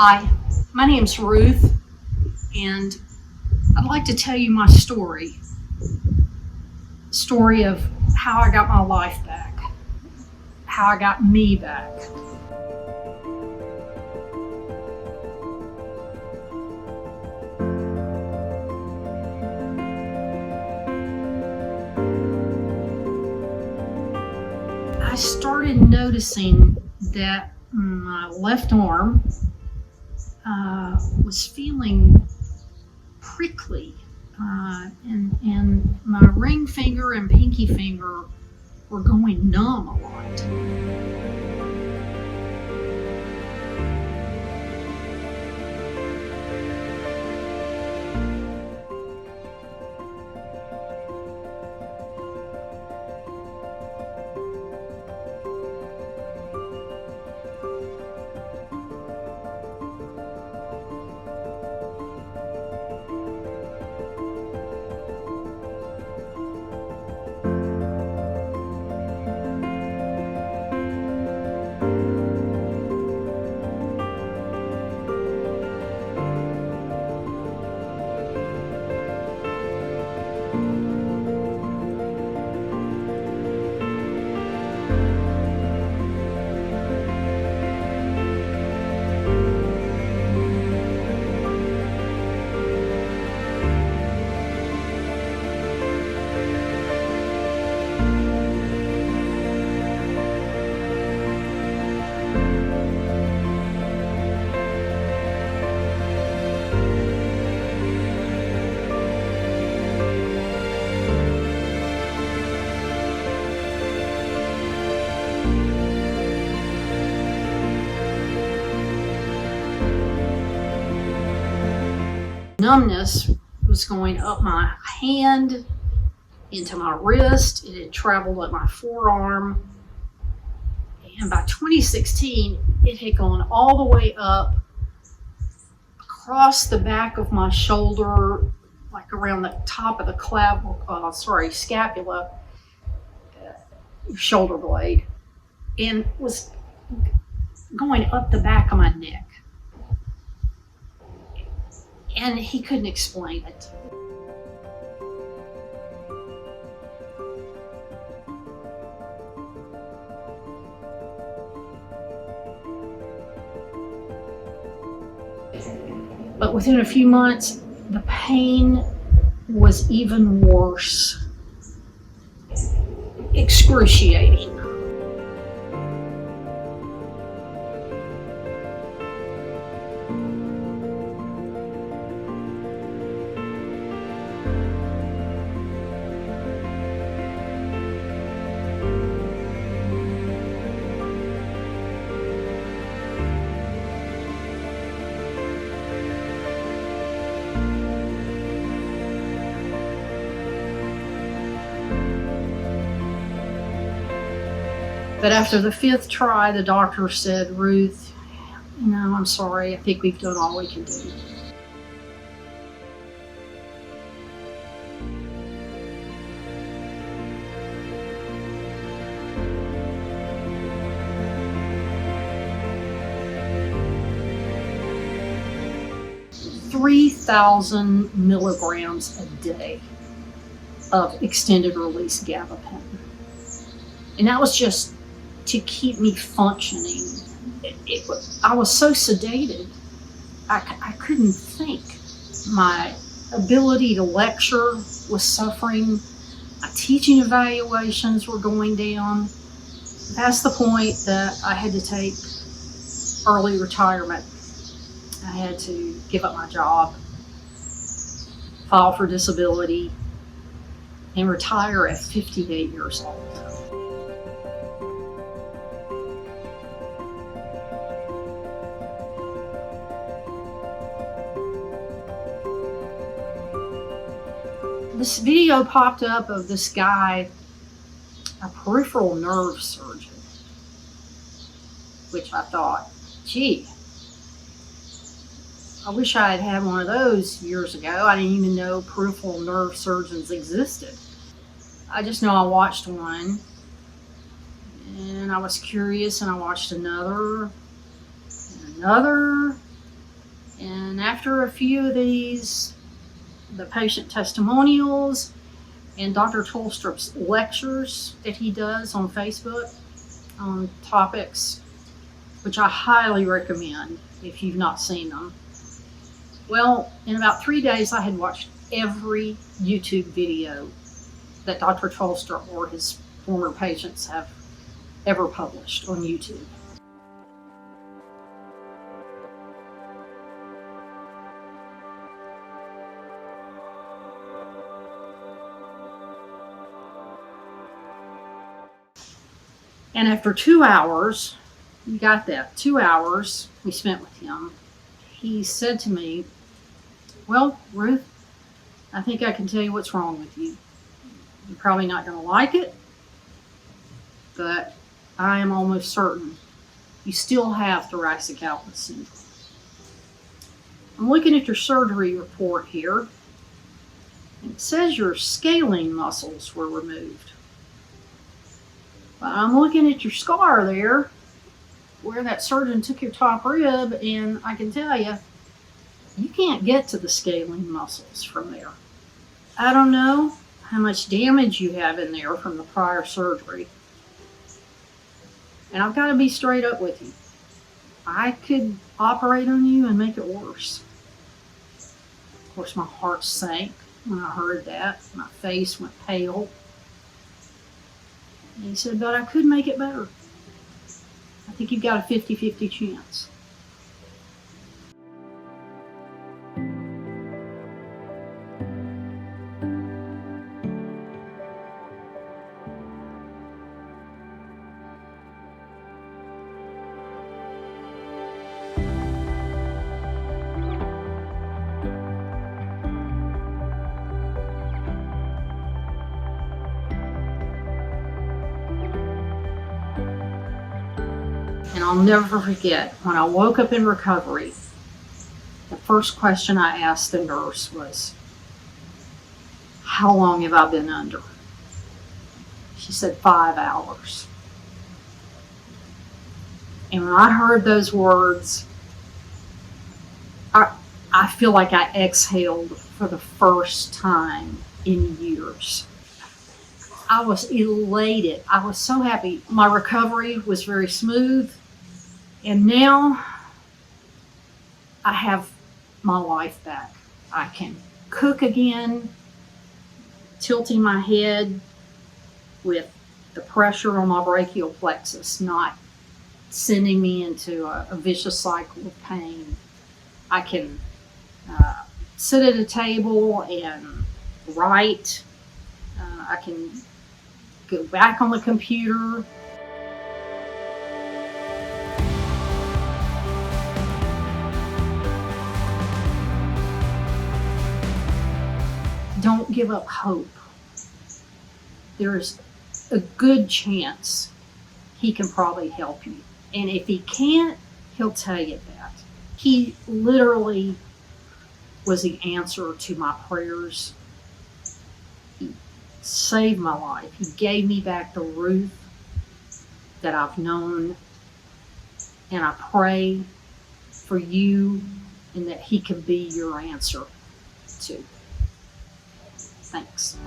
Hi, my name's Ruth, and I'd like to tell you my story. Story of how I got my life back, how I got me back. I started noticing that my left arm was feeling prickly, and my ring finger and pinky finger were going numb a lot. Numbness was going up my hand, into my wrist. It had traveled up my forearm. And by 2016, it had gone all the way up across the back of my shoulder, like around the top of the scapula, shoulder blade, and was going up the back of my neck. And he couldn't explain it. But within a few months, the pain was even worse. Excruciating. But after the fifth try, the doctor said, "Ruth, I'm sorry. I think we've done all we can do." "3,000 milligrams a day of extended release gabapentin. And that was just to keep me functioning. I was so sedated, I couldn't think. My ability to lecture was suffering. My teaching evaluations were going down. Past the point that I had to take early retirement. I had to give up my job, file for disability, and retire at 58 years old. This video popped up of this guy, a peripheral nerve surgeon, which I thought, gee, I wish I had had one of those years ago. I didn't even know peripheral nerve surgeons existed. I just know I watched one, and I was curious, and I watched another, and another, And after a few of these, the patient testimonials and Dr. Tollestrup's lectures that he does on Facebook on topics, which I highly recommend if you've not seen them. Well, in about 3 days, I had watched every YouTube video that Dr. Tollestrup or his former patients have ever published on YouTube. And after 2 hours, you got that, 2 hours we spent with him, he said to me, "Well, Ruth, I think I can tell you what's wrong with you. You're probably not going to like it, but I am almost certain you still have thoracic outlet syndrome. I'm looking at your surgery report here, and it says your scalene muscles were removed. But I'm looking at your scar there, where that surgeon took your top rib, and I can tell you, you can't get to the scalene muscles from there. I don't know how much damage you have in there from the prior surgery. And I've got to be straight up with you. I could operate on you and make it worse." Of course, my heart sank when I heard that. My face went pale. And he said, "But I could make it better. I think you've got a 50-50 chance." And I'll never forget, when I woke up in recovery, the first question I asked the nurse was, "How long have I been under?" She said, 5 hours. And when I heard those words, I feel like I exhaled for the first time in years. I was elated. I was so happy. My recovery was very smooth. And now I have my life back. I can cook again, tilting my head with the pressure on my brachial plexus, not sending me into a vicious cycle of pain. I can sit at a table and write. I can go back on the computer. Don't give up hope. There's a good chance he can probably help you. And if he can't, he'll tell you that. He literally was the answer to my prayers. He saved my life. He gave me back the Ruth that I've known. And I pray for you and that he can be your answer too. Thanks.